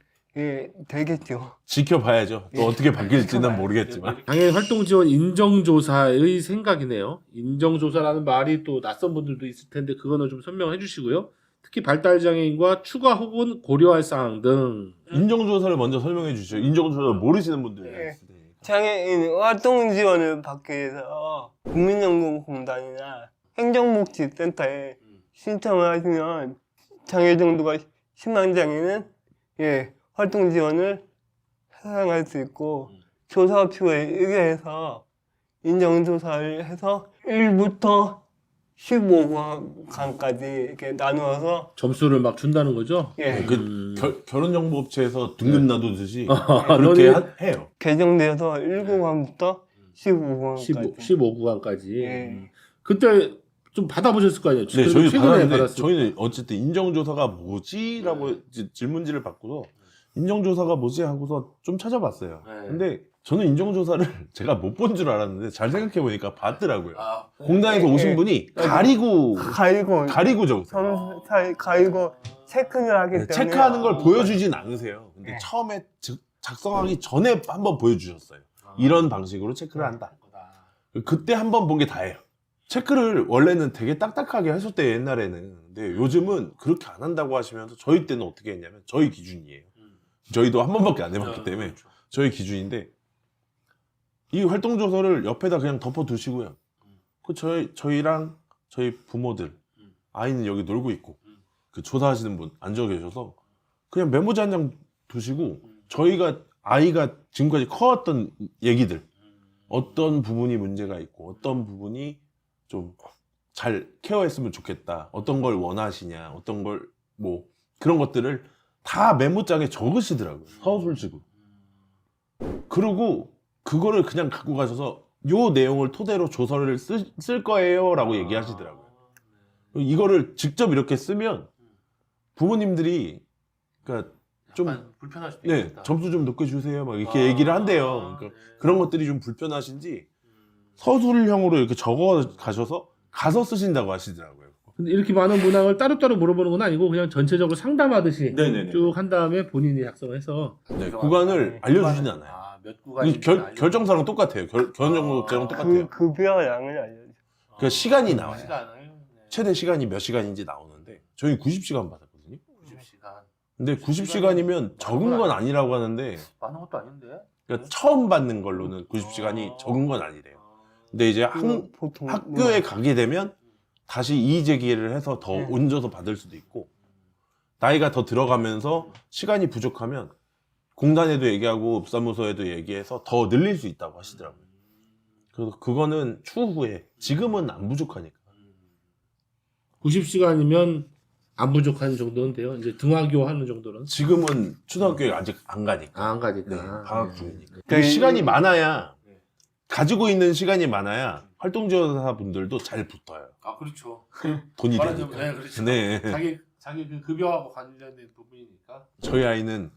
되겠죠. 지켜봐야죠. 또 어떻게 바뀔지는 모르겠지만. 장애인 활동 지원 인정조사의 생각이네요. 인정조사라는 말이 또 낯선 분들도 있을 텐데 그거는 좀 설명해 주시고요. 특히 발달장애인과 추가 혹은 고려할 사항 등. 인정조사를 먼저 설명해 주시죠. 인정조사를 모르시는 분들이 네. 있으니까. 장애인 활동 지원을 받기 위해서 국민연금공단이나 행정복지센터에 신청을 하시면 장애 정도가 심한 장애는 활동 지원을 사용할 수 있고, 조사표에 의뢰해서 인정조사를 해서 1부터 15강까지 이렇게 나누어서 점수를 막 준다는 거죠? 결혼정보업체에서 등급 놔두듯이 너네- 그렇게 해요. 개정되어서 1구간부터 15구간까지. 15구간까지. 그때 좀 받아보셨을 거 아니에요? 네, 저희 최근에 받았는데 받았을 저희는 어쨌든 인정조사가 뭐지라고 질문지를 받고서 인정조사가 뭐지 하고서 좀 찾아봤어요. 네. 근데 저는 인정조사를 제가 못 본 줄 알았는데 잘 생각해 보니까 봤더라고요. 아, 공단에서 네. 오신 분이 가리고 가리고 적으세요. 가리고 체크를 하기 때문에 체크하는 걸 보여주진 않으세요. 근데 네. 처음에 작성하기 전에 한번 보여주셨어요. 이런 방식으로 체크를 한다. 그때 한번 본 게 다예요. 체크를 원래는 되게 딱딱하게 하셨대요, 옛날에는. 근데 요즘은 그렇게 안 한다고 하시면서 저희 때는 어떻게 했냐면 저희 기준이에요. 저희도 한 번밖에 안 해봤기 때문에 그렇죠. 저희 기준인데, 이 활동조서를 옆에다 그냥 덮어두시고요. 그 저희랑 저희 부모들, 아이는 여기 놀고 있고, 그 조사하시는 분 앉아 계셔서 그냥 메모지 한 장 두시고, 아이가 지금까지 커왔던 얘기들, 어떤 부분이 문제가 있고 어떤 부분이 좀 잘 케어했으면 좋겠다, 어떤 걸 원하시냐, 어떤 걸 뭐 그런 것들을 다 메모장에 적으시더라고요. 서술식으로. 그리고 그거를 그냥 갖고 가셔서 요 내용을 토대로 조서를 쓸 거예요 라고 얘기하시더라고요. 이거를 직접 이렇게 쓰면 부모님들이 그러니까 좀 불편할 수도 네, 있겠다. 점수 좀 높게 주세요 막 이렇게 얘기를 한대요. 그러니까 네. 그런 것들이 좀 불편하신지 서술형으로 이렇게 적어 가셔서 가서 쓰신다고 하시더라고요. 근데 이렇게 많은 문항을 따로따로 물어보는 건 아니고 그냥 전체적으로 상담하듯이 네네네. 쭉 한 다음에 본인이 작성해서 네, 구간을 알려주진 않아요. 몇 구간인지 결정사랑 똑같아요. 결정사랑 똑같아요. 급여 양을 알려줘. 그러니까 시간이 나와요. 시간을. 네. 최대 시간이 몇 시간인지 나오는데 저희 90시간 받았거든요. 90시간. 근데 90시간이면 적은 건 아니라고 하는데 많은 것도 아닌데. 그러니까 처음 받는 걸로는 90시간이 적은 건 아니래요. 근데 이제 보통 학교에 가게 되면 다시 이의 제기를 해서 더 네. 얹어서 받을 수도 있고 나이가 더 들어가면서 시간이 부족하면 공단에도 얘기하고 읍사무소에도 얘기해서 더 늘릴 수 있다고 하시더라고요. 그래서 그거는 추후에 지금은 안 부족하니까 90시간이면 안 부족한 정도는 돼요. 이제 등하교 하는 정도는. 지금은 초등학교에 아직 안 가니까 안 가니까. 네, 방학 중이니까 그러니까 그 시간이 많아야 네. 가지고 있는 시간이 많아야 활동지원사 분들도 잘 붙어요. 아 그렇죠. 돈이 말하자면 되니까. 네, 그렇죠. 네. 자기 그 급여하고 관련된 부분이니까. 저희 아이는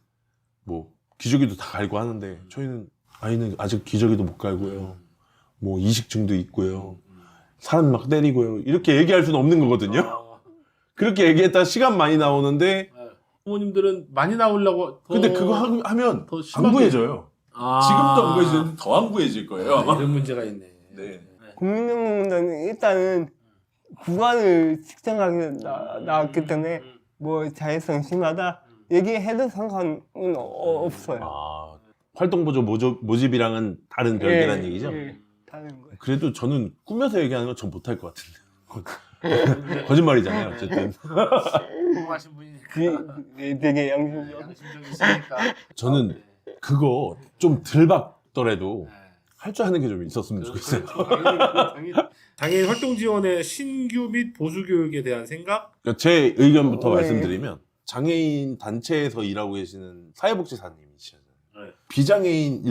뭐 기저귀도 다 갈고 하는데 저희는 아이는 아직 기저귀도 못 갈고요. 뭐 이식증도 있고요. 사람 막 때리고요. 이렇게 얘기할 수는 없는 거거든요. 그렇게 얘기했다 시간 많이 나오는데 네. 부모님들은 많이 나오려고. 근데 그거 하면 더 안 심하게- 구해져요. 아. 지금도 안 구해지는데 더 안 구해질 거예요. 이런 문제가 있네. 네. 국민연금공단은 일단은 구간을 측정하게 나왔기 때문에 뭐 자율성 심하다 얘기해도 상관은 없어요. 아, 활동보조 모집이랑은 다른 별개란 예, 얘기죠? 예, 다른 거예요. 그래도 저는 꾸며서 얘기하는 건 전 못할 것 같은데. 거짓말이잖아요, 어쨌든. 궁금하신 분이니까. 되게 양심적. 양심적이시니까. 저는 그거 좀 덜 받더라도 할 줄 아는 게 좀 있었으면 좋겠어요. 장애인 활동 지원의 신규 및 보수 교육에 대한 생각? 그러니까 제 의견부터 네. 말씀드리면 장애인 단체에서 일하고 계시는 사회복지사님이시잖아요. 네. 비장애인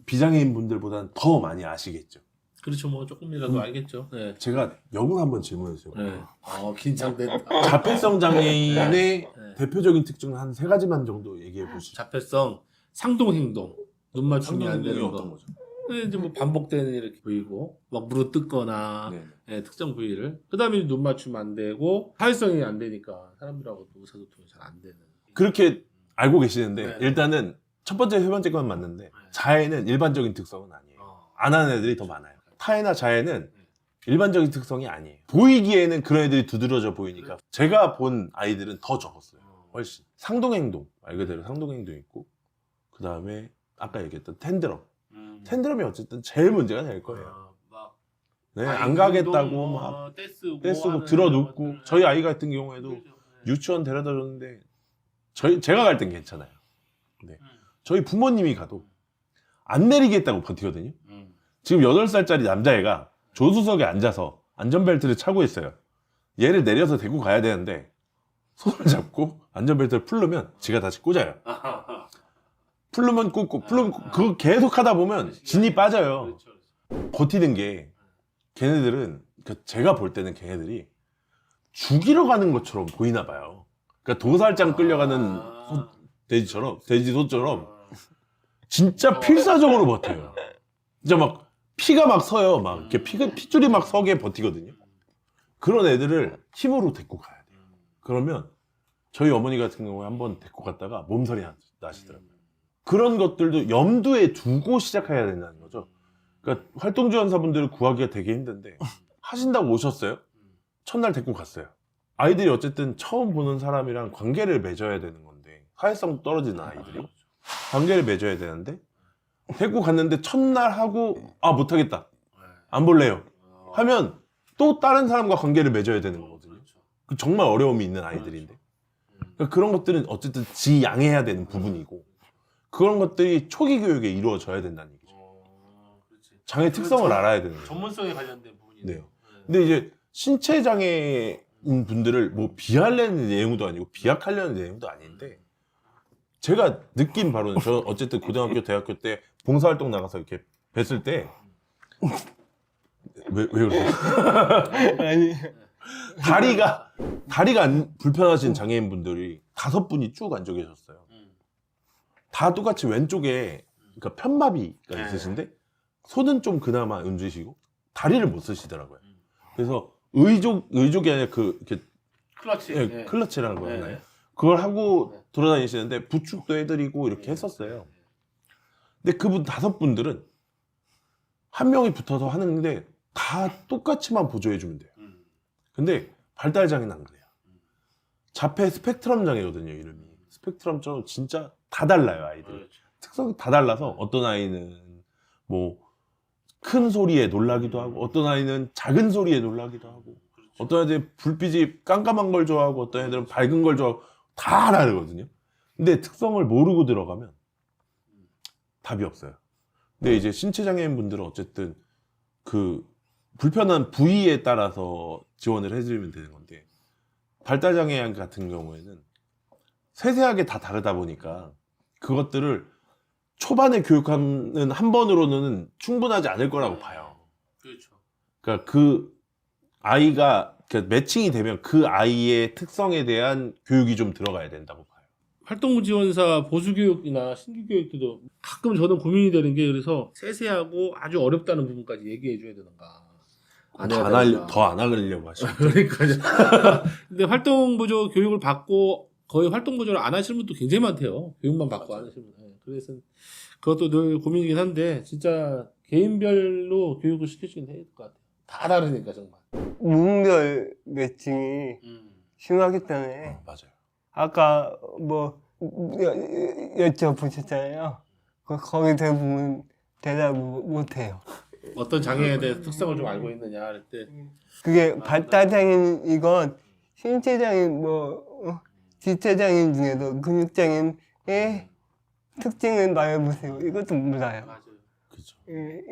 비장애인 분들보다는 더 많이 아시겠죠. 그렇죠, 뭐 조금이라도 알겠죠. 네. 제가 역으로 한번 질문했어요. 네. 긴장된다. 자폐성 장애인의 네. 대표적인 특징은 한 3가지만 정도 얘기해 보시죠. 자폐성, 상동 행동, 눈 맞춤이 안 되는 거. 어떤 거죠? 근데 이제 뭐 반복되는 이렇게 보이고 막 무릎 뜯거나 네. 예, 특정 부위를 그다음에 눈 맞춤 안 되고 사회성이 안 되니까 사람들하고 또 의사소통이 잘 안 되는. 그렇게 알고 계시는데 네. 일단은 첫 번째, 세 번째 건 맞는데 자해는 일반적인 특성은 아니에요. 안 하는 애들이 더 많아요. 타해나 자해는 일반적인 특성이 아니에요. 보이기에는 그런 애들이 두드러져 보이니까 제가 본 아이들은 더 적었어요. 훨씬. 상동행동, 말 그대로 상동행동 있고 그 다음에 아까 얘기했던 텐드럼. 텐드럼이 어쨌든 제일 문제가 될 거예요. 막 네, 안 가겠다고 막 떼쓰고 들어눕고 저희 아이 같은 경우에도 유치원 데려다 줬는데 제가 갈 땐 괜찮아요. 근데 저희 부모님이 가도 안 내리겠다고 버티거든요. 지금 8살짜리 남자애가 조수석에 앉아서 안전벨트를 차고 있어요. 얘를 내려서 데리고 가야 되는데 손을 잡고 안전벨트를 풀르면 지가 다시 꽂아요. 풀르면 꽂고 풀르면 그거 계속 하다 보면 진이 빠져요. 버티는 게 걔네들은 제가 볼 때는 걔네들이 죽이러 가는 것처럼 보이나 봐요. 그러니까 도살장 끌려가는 돼지소처럼 진짜 필사적으로 버텨요. 진짜 막 피가 막 서요. 막 이렇게 핏줄이 막 서게 버티거든요. 그런 애들을 힘으로 데리고 가야 돼요. 그러면 저희 어머니 같은 경우에 한번 데리고 갔다가 몸살이 나시더라고요. 그런 것들도 염두에 두고 시작해야 된다는 거죠. 그러니까 활동지원사분들을 구하기가 되게 힘든데 하신다고 오셨어요. 첫날 데리고 갔어요. 아이들이 어쨌든 처음 보는 사람이랑 관계를 맺어야 되는 건데 사회성 떨어지는 아이들이 관계를 맺어야 되는데 데리고 갔는데 첫날 하고 못하겠다 안 볼래요 하면 또 다른 사람과 관계를 맺어야 되는 거거든요. 정말 어려움이 있는 아이들인데 그러니까 그런 것들은 어쨌든 지양해야 되는 부분이고 그런 것들이 초기 교육에 이루어져야 된다는 얘기죠. 장애 특성을 알아야 되는 거예요. 전문성에 관련된 부분이네요. 네. 근데 이제 신체 장애인 분들을 뭐 비하려는 내용도 아니고 비약하려는 내용도 아닌데 제가 느낀 바로는 저 어쨌든 고등학교 대학교 때 봉사활동 나가서 이렇게 뵀을 때 왜 그러세요? 아니 다리가 불편하신 장애인 분들이 5분이 쭉 앉아 계셨어요. 다 똑같이 왼쪽에 그러니까 편마비가 있으신데 손은 좀 그나마 움직이시고 다리를 못 쓰시더라고요. 그래서 의족이 아니라 이렇게 클러치. 예, 클러치라는 거였나요? 네. 그걸 하고 돌아다니시는데 부축도 해드리고 이렇게 했었어요. 근데 그분 5분들은 한 명이 붙어서 하는데 다 똑같이만 보조해주면 돼요. 근데 발달 장애는 안 그래요. 자폐 스펙트럼 장애거든요, 이름이. 스펙트럼처럼 진짜 다 달라요, 아이들. 그렇죠. 특성이 다 달라서 어떤 아이는 뭐 큰 소리에 놀라기도 하고 어떤 아이는 작은 소리에 놀라기도 하고 그렇죠. 어떤 애들은 불빛이 깜깜한 걸 좋아하고 어떤 애들은 밝은 걸 좋아하고 다 다르거든요. 근데 특성을 모르고 들어가면 답이 없어요. 근데 이제 신체 장애인 분들은 어쨌든 그 불편한 부위에 따라서 지원을 해드리면 되는 건데 발달 장애인 같은 경우에는 세세하게 다 다르다 보니까 그것들을 초반에 교육하는 한 번으로는 충분하지 않을 거라고 봐요. 그렇죠. 그러니까 그 아이가 매칭이 되면 그 아이의 특성에 대한 교육이 좀 들어가야 된다고 봐요. 활동 지원사 보수 교육이나 신규 교육 때도 가끔 저는 고민이 되는 게 그래서 세세하고 아주 어렵다는 부분까지 얘기해 줘야 되는가. 더 안 하려고 하시죠. 그러니까요. 근데 활동 보조 교육을 받고 거의 활동 보조를 안 하시는 분도 굉장히 많대요. 교육만 받고 안 하시는 분. 그래서 그것도 늘 고민이긴 한데 진짜 개인별로 교육을 시켜주긴 해야 될 것 같아요. 다 다르니까 정말. 무분별 매칭이 심하기 때문에 맞아요. 아까 뭐 여쭤보셨잖아요. 거기 대부분 대답 못해요. 어떤 장애에 대해 특성을 좀 알고 있느냐 할 때. 그게 발달장애인이건 신체장애인 지체장애인 중에도 근육장애인의 특징을 말해보세요. 이것도 몰라요. 맞아요. 그죠.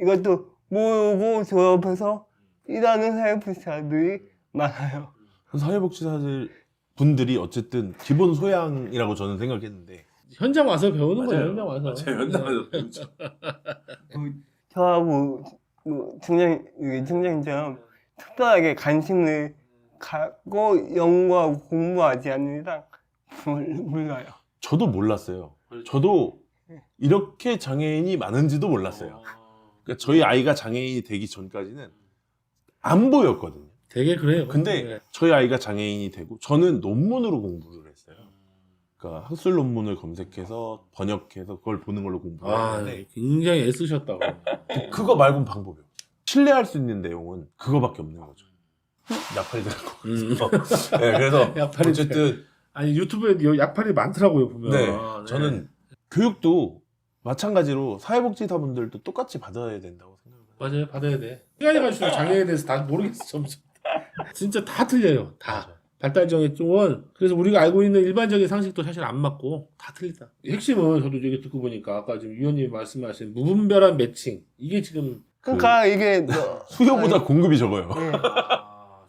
이것도 모르고 졸업해서 일하는 사회복지사들이 많아요. 사회복지사들 분들이 어쨌든 기본 소양이라고 저는 생각했는데 현장 와서 배우는 거예요. 현장 와서. 맞아요. 현장 와서 배우죠. 저하고 중장님처럼 특별하게 관심을 갖고 연구하고 공부하지 않는 이상 몰라요. 저도 몰랐어요. 저도 이렇게 장애인이 많은지도 몰랐어요. 그러니까 저희 아이가 장애인이 되기 전까지는 안 보였거든요. 되게 그래요. 근데 네. 저희 아이가 장애인이 되고 저는 논문으로 공부를 했어요. 그러니까 학술 논문을 검색해서 번역해서 그걸 보는 걸로 공부를 했는데 굉장히 애쓰셨다고. 그거 말고는 방법이 없어요. 신뢰할 수 있는 내용은 그거밖에 없는 거죠. 약팔이 들고. 네, 그래서 약팔이 어쨌든 아니 유튜브에 약팔이 많더라고요 보면. 네, 네. 저는 교육도 마찬가지로 사회복지사분들도 똑같이 받아야 된다고 생각해요. 맞아요, 받아야 돼. 시간이 갈수록 장애에 대해서 다 모르겠어 점점. 진짜 다 틀려요, 다. 맞아요. 발달장애 쪽은 그래서 우리가 알고 있는 일반적인 상식도 사실 안 맞고 다 틀리다. 핵심은 저도 얘기 듣고 보니까 아까 지금 위원님이 말씀하신 무분별한 매칭 이게 지금 그러니까 이게 수요보다 공급이 적어요.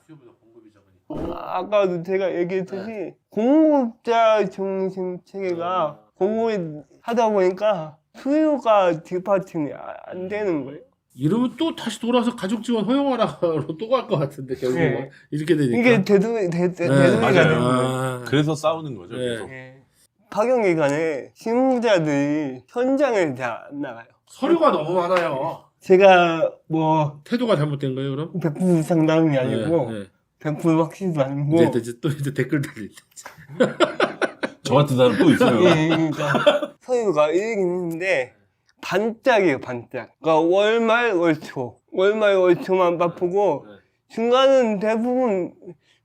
수요보다 공급이 적으니까. 아까도 제가 얘기했듯이 공급자 중심 체계가 공급을 하다 보니까 수요가 뒷받침이 안 되는 거예요. 이러면 또 다시 돌아서 가족 지원 허용하라로 또 갈 것 같은데 결국은 네. 이렇게 되니까. 이게 대두이가 맞아요. 되는 거예요. 그래서 싸우는 거죠. 네. 계속. 파견 기간에 실무자들이 현장에 잘 안 나가요. 서류가 너무 많아요. 제가 뭐 태도가 잘못된 거예요, 그럼? 100% 상담이 아니고 네, 네. 100% 확실도 아니고 이제 댓글 달릴 때. 저 같은 사람 또 있어요. 그러니까 서류가 이러긴 했는데 반짝이에요, 반짝. 그러니까 월말 월초만 바쁘고 네. 중간은 대부분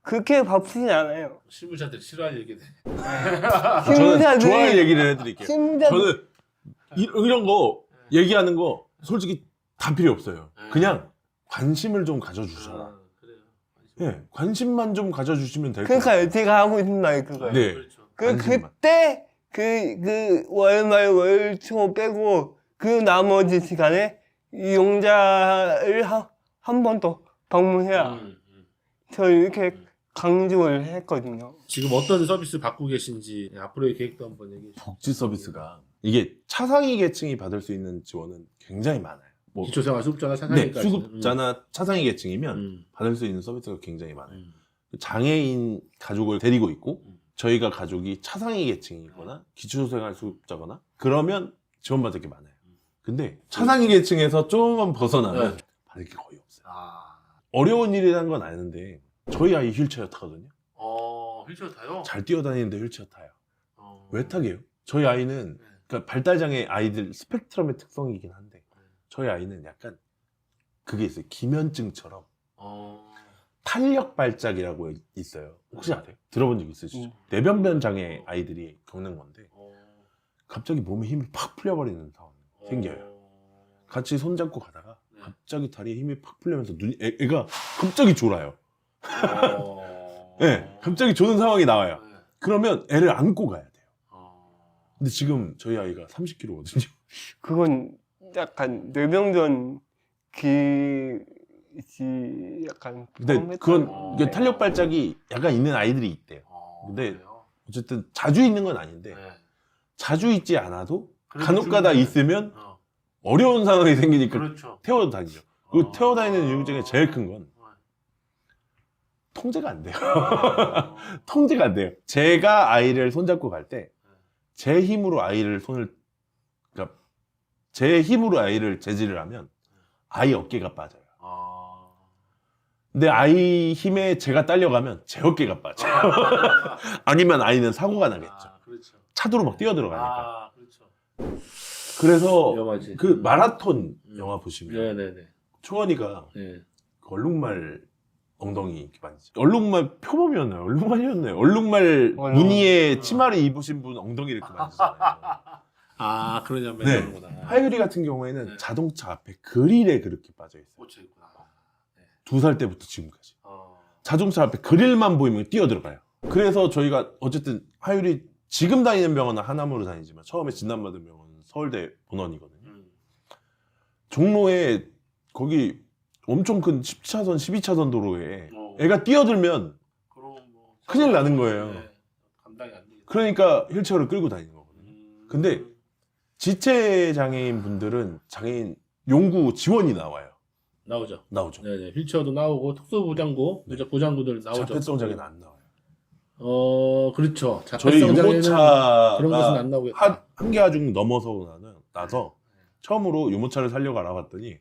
그렇게 바쁘진 않아요. 실무자들 싫어할 얘기들. 저는 좋아할 얘기를 해드릴게요. 실무자들 저는 이런 거 얘기하는 거 솔직히 다 필요 없어요. 그냥 관심을 좀 가져주셔라. 그래요. 예, 관심만 좀 가져주시면 될 거예요. 그러니까 제가 하고 있는 말이 그거예요. 네. 그렇죠. 관심만. 그때 그 월말 월초 빼고 그 나머지 시간에 이용자를 한 번 더 방문해야 저 이렇게 강조를 했거든요. 지금 어떤 서비스 받고 계신지 앞으로의 계획도 한번 얘기해 주세요. 복지 서비스가 이게 차상위 계층이 받을 수 있는 지원은 굉장히 많아요. 뭐, 기초생활 수급자나 네, 차상위까지. 수급자나 차상위 계층이면 받을 수 있는 서비스가 굉장히 많아요. 장애인 가족을 데리고 있고 저희가 가족이 차상위 계층이거나 기초생활 수급자거나 그러면 지원받을 게 많아요. 근데 차상위 계층에서 조금만 벗어나면 받을 게 거의 없어요. 어려운 일이라는 건 아는데 저희 아이 휠체어 타거든요. 휠체어 타요? 잘 뛰어다니는데 휠체어 타요. 왜 타게요? 저희 아이는 그러니까 발달장애 아이들 스펙트럼의 특성이긴 한데 저희 아이는 약간 그게 있어요. 기면증처럼 탄력 발작이라고 있어요. 혹시 아세요? 들어본 적 있으시죠? 내변변 장애 아이들이 겪는 건데 갑자기 몸에 힘이 팍 풀려버리는 상황이 생겨요. 같이 손잡고 가다가 갑자기 다리에 힘이 팍 풀리면서 애가 갑자기 졸아요. 네, 갑자기 조는 상황이 나와요. 그러면 애를 안고 가야 돼요. 근데 지금 저희 아이가 30kg거든요. 그건 약간 뇌병전 약간 근데 그건 이게 탄력 발작이 약간 있는 아이들이 있대요. 근데 그래요? 어쨌든 자주 있는 건 아닌데 네. 자주 있지 않아도 그래도 간혹가다 좀- 있으면 어, 어려운 상황이 생기니까 그렇죠. 태워 다니죠. 그 태워 다니는 이유 중에 제일 큰 건 통제가 안 돼요. 통제가 안 돼요. 제가 아이를 손잡고 갈 때 제 힘으로 그러니까 제 힘으로 아이를 제지를 하면 아이 어깨가 빠져요. 근데 아이 힘에 제가 딸려가면 제 어깨가 빠져요. 아니면 아이는 사고가 나겠죠. 그렇죠. 차도로 막 뛰어들어가니까. 그렇죠. 그래서 위험하지. 그 마라톤 영화 보시면 네네네. 초원이가 네. 그 얼룩말 엉덩이 이렇게 만지죠. 얼룩말 표범이었나요? 얼룩말이었나요? 얼룩말 무늬의 치마를 입으신 분 엉덩이를 이렇게 만지잖아요. 그러냐면 네. 그런구나. 하유리 같은 경우에는 네. 자동차 앞에 그릴에 그렇게 빠져 있어요. 꽂혀 있구나. 2살 때부터 지금까지. 자동차 앞에 그릴만 보이면 뛰어들어가요. 그래서 저희가 어쨌든 하유리 지금 다니는 병원은 하남으로 다니지만 처음에 진단받은 병원은 서울대 본원이거든요. 종로에 거기 엄청 큰 10차선, 12차선 도로에 애가 뛰어들면 그럼 뭐 큰일 나는 거예요. 네. 감당이 안 되겠다. 그러니까 휠체어를 끌고 다니는 거거든요. 근데 지체 장애인 분들은 장애인 용구 지원이 나와요. 나오죠. 네네. 휠체어도 나오고 특수보장구, 보장구들 나오죠. 자폐성 장애는 안 나와요. 그렇죠. 저희 자폐성 장애는 유모차가 그런 것은 안 나오겠다. 한계 하중 넘어서 나서 처음으로 유모차를 살려고 알아봤더니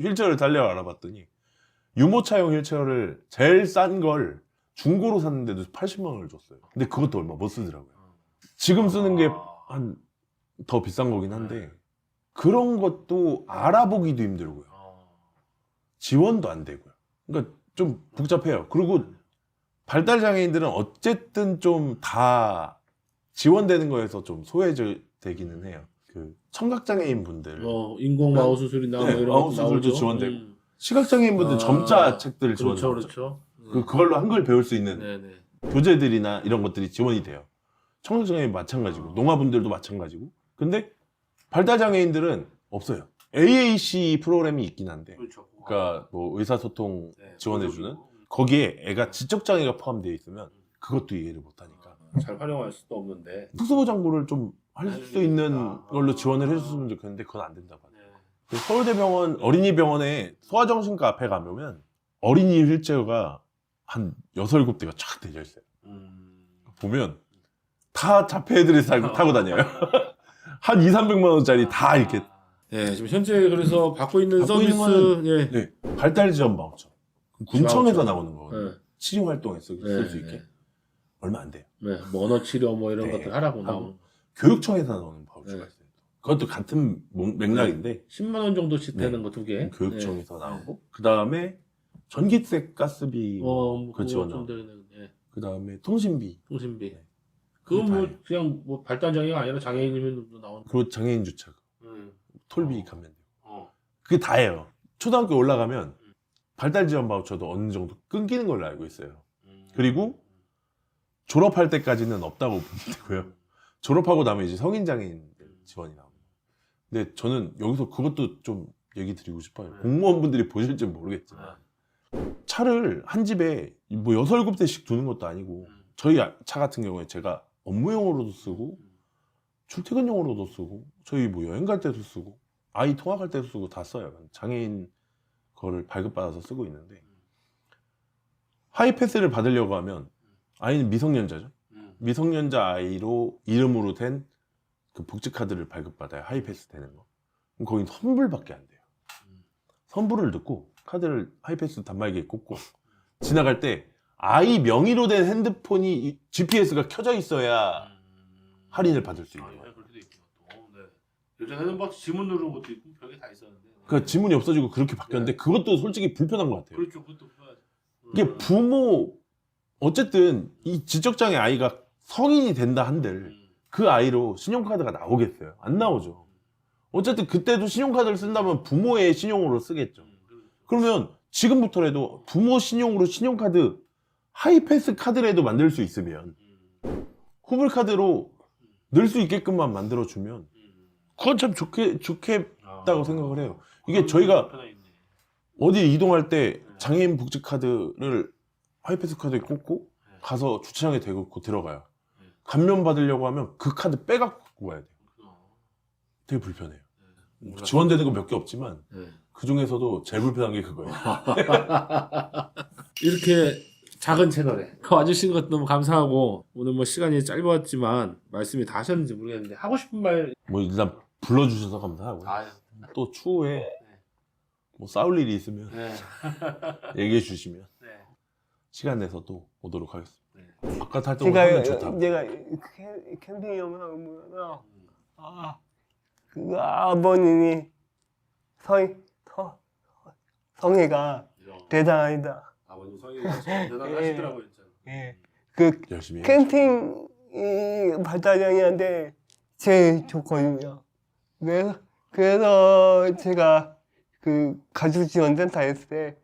휠체어를 살려고 알아봤더니 유모차용 휠체어를 제일 싼 걸 중고로 샀는데도 80만 원을 줬어요. 근데 그것도 얼마 못 쓰더라고요. 지금 쓰는 게 한 더 비싼 거긴 한데 그런 것도 알아보기도 힘들고요. 지원도 안 되고요. 그러니까 좀 복잡해요. 그리고 발달 장애인들은 어쨌든 좀 다 지원되는 거에서 좀 소외되기는 해요. 그 청각 장애인 분들, 인공 마우 수술이나 뭐 네, 이런 마우 것도 수술도 나오죠. 지원되고. 시각 장애인 분들 점자 책들 그렇죠, 지원되죠. 그렇죠. 그걸로 한글 배울 수 있는 네네. 교재들이나 이런 것들이 지원이 돼요. 청각 장애인 마찬가지고 농아분들도 마찬가지고. 근데 발달 장애인들은 없어요. AAC 프로그램이 있긴 한데, 그렇죠. 그러니까 뭐 의사소통 네, 지원해주는 거기에 애가 지적 장애가 포함되어 있으면 그것도 이해를 못하니까 잘 활용할 수도 없는데. 특수보장구를 좀 할 수 있는 걸로 지원을 해줬으면 좋겠는데 그건 안 된다고 하네요. 서울대병원 어린이병원에 소아정신과 앞에 가면 어린이 휠체어가 한 6, 7대가 쫙 대져 있어요. 보면 다 자폐 애들이 타고 다녀요. 한 2, 300만 원짜리 다 이렇게. 네, 지금 현재 그래서 받고 있는 받고 있는 서비스, 네, 발달 지원 바우처. 군청에서 바우처. 나오는 거거든요. 치료 활동에 쓸 수 있게. 얼마 안 돼요. 네, 뭐 언어 치료 뭐 이런 네, 것들 하라고 하고. 나오는. 교육청에서 나오는 바우처가 네. 있어요. 그것도 같은 맥락인데 10만 원 정도씩 네. 되는 거 두 개. 교육청에서 나오고 그 다음에 전기세, 가스비 그 지원 좀 나오고 되는, 그 다음에 통신비 통신비. 네. 그건 그게 뭐 다예요. 그냥 뭐 발달 장애가 아니라 장애인이면 나오는. 그리고 장애인 주차 톨비 어. 감면 되고 그게 다예요. 초등학교 올라가면 발달 지원 바우처도 어느 정도 끊기는 걸로 알고 있어요. 그리고 졸업할 때까지는 없다고 보면 되고요. 졸업하고 나면 이제 성인 장애인들 지원이 나옵니다. 근데 저는 여기서 그것도 좀 얘기 드리고 싶어요. 공무원분들이 보실지 모르겠지만 차를 한 집에 뭐 6, 7대씩 두는 것도 아니고 저희 차 같은 경우에 제가 업무용으로도 쓰고 출퇴근용으로도 쓰고 저희 뭐 여행 갈 때도 쓰고 아이 통학할 때도 쓰고 다 써요. 장애인 거를 발급받아서 쓰고 있는데 하이패스를 받으려고 하면 아이는 미성년자죠. 미성년자 아이로 이름으로 된 그 복지카드를 발급받아야 하이패스 되는 거. 그럼 거긴 선불밖에 안 돼요. 선불을 듣고 카드를 하이패스 단말기에 꽂고 지나갈 때 아이 명의로 된 핸드폰이 GPS가 켜져 있어야 할인을 받을 수 있는 거예요. 그렇게 돼 있구나 또. 네. 요즘에는 막 지문 누르는 것도 있고 별게 다 있었는데. 그러니까 지문이 없어지고 그렇게 바뀌었는데 그것도 솔직히 불편한 것 같아요. 그렇죠, 그것도 봐야죠. 이게 부모 어쨌든 이 지적장애 아이가 성인이 된다 한들 그 아이로 신용카드가 나오겠어요? 안 나오죠. 어쨌든 그때도 신용카드를 쓴다면 부모의 신용으로 쓰겠죠. 그러면 지금부터라도 부모 신용으로 신용카드 하이패스 카드라도 만들 수 있으면 후불카드로 넣을 수 있게끔만 만들어주면 그건 참 좋겠다고 생각을 해요. 이게 저희가 어디 이동할 때 장애인 복지카드를 하이패스 카드에 꽂고 가서 주차장에 대고 들어가요. 감면 받으려고 하면 그 카드 빼갖고 가야 돼요. 되게 불편해요. 지원되는 거 몇 개 없지만 그 중에서도 제일 불편한 게 그거예요. 이렇게 작은 채널에 와주신 것도 너무 감사하고 오늘 뭐 시간이 짧았지만 말씀이 다 하셨는지 모르겠는데 하고 싶은 말 뭐 일단 불러주셔서 감사하고요. 또 추후에 뭐 싸울 일이 있으면 네. 얘기해 주시면 네. 시간 내서 또 오도록 하겠습니다. 네. 바깥 활동을 하면 좋다. 제가 캠핑 영상을 보면 그 아버님이 성애가 대단하다. 아버님 성의가 대단하시더라고요. 진짜. 예. 그 열심히 캠핑 발달장애한테 제일 좋거든요. 그래서 제가 그 가족 지원센터 했을 때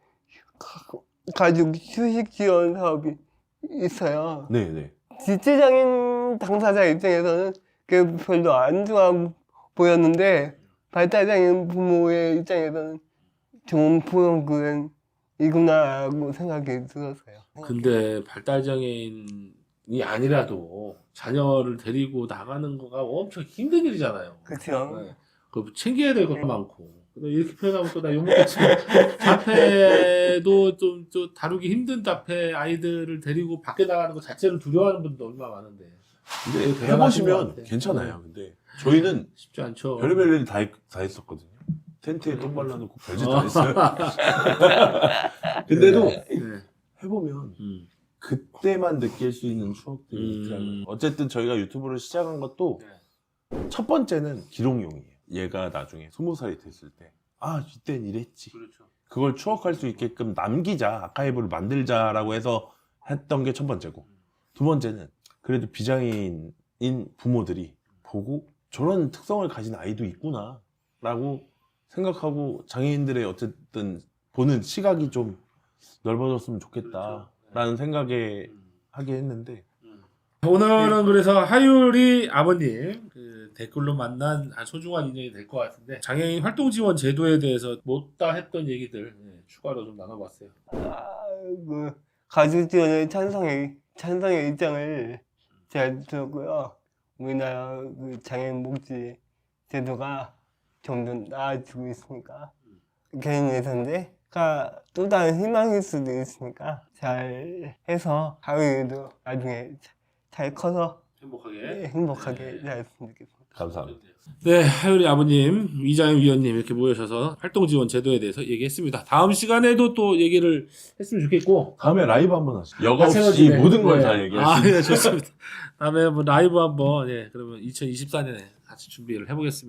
가족 휴식 지원 사업이 있어요. 네네. 지체장애인 당사자 입장에서는 그게 별로 안 좋아 보였는데 발달장애인 부모의 입장에서는 좋은 프로그램이구나라고 생각이 들었어요. 근데 발달장애인이 아니라도 자녀를 데리고 나가는 거가 엄청 힘든 일이잖아요. 그렇죠. 네. 그 챙겨야 될 것도 많고. 근데 이렇게 표현하면 또 나 욕먹겠지만 자폐도 좀 다루기 힘든 자폐 아이들을 데리고 밖에 나가는 것 자체를 두려워하는 분도 얼마나 많은데. 근데 되게 대단하신 것 해보시면 같아. 괜찮아요. 근데 저희는 쉽지 않죠. 별의별 일 다 했었거든요. 텐트에 똥 발라놓고 별짓 다 했어요. 근데도 네. 해보면 그때만 느낄 수 있는 추억들이 있더라고요. 어쨌든 저희가 유튜브를 시작한 것도 첫 번째는 기록용이에요. 얘가 나중에 20살이 됐을 때 이땐 이랬지. 그렇죠. 그걸 추억할 수 있게끔 남기자, 아카이브를 만들자라고 해서 했던 게 첫 번째고, 두 번째는 그래도 비장애인인 부모들이 보고 저런 특성을 가진 아이도 있구나 라고 생각하고 장애인들의 어쨌든 보는 시각이 좀 넓어졌으면 좋겠다라는 생각에 하게 했는데, 오늘은 그래서 하율이 아버님 그 댓글로 만난 아주 소중한 인연이 될 것 같은데 장애인 활동 지원 제도에 대해서 못다 했던 얘기들 추가로 좀 나눠봤어요. 그 가족 지원의 찬성의 입장을 잘 들었고요. 우리나라 그 장애인 복지 제도가 점점 나아지고 있으니까 개인 예산제가 또 다른 희망일 수도 있으니까 잘 해서 하루에도 나중에 잘 커서 행복하게 살았으면 좋겠습니다. 감사합니다. 네, 하율이 아버님, 이장현 위원님 이렇게 모여셔서 활동 지원 제도에 대해서 얘기했습니다. 다음 시간에도 또 얘기를 했으면 좋겠고 다음에 라이브 한번 하시죠. 여과 없이 마찬가지네. 모든 걸 네. 다 얘기할 수 네, 좋습니다. 다음에 뭐 라이브 한번 그러면 2024년에 같이 준비를 해보겠습니다.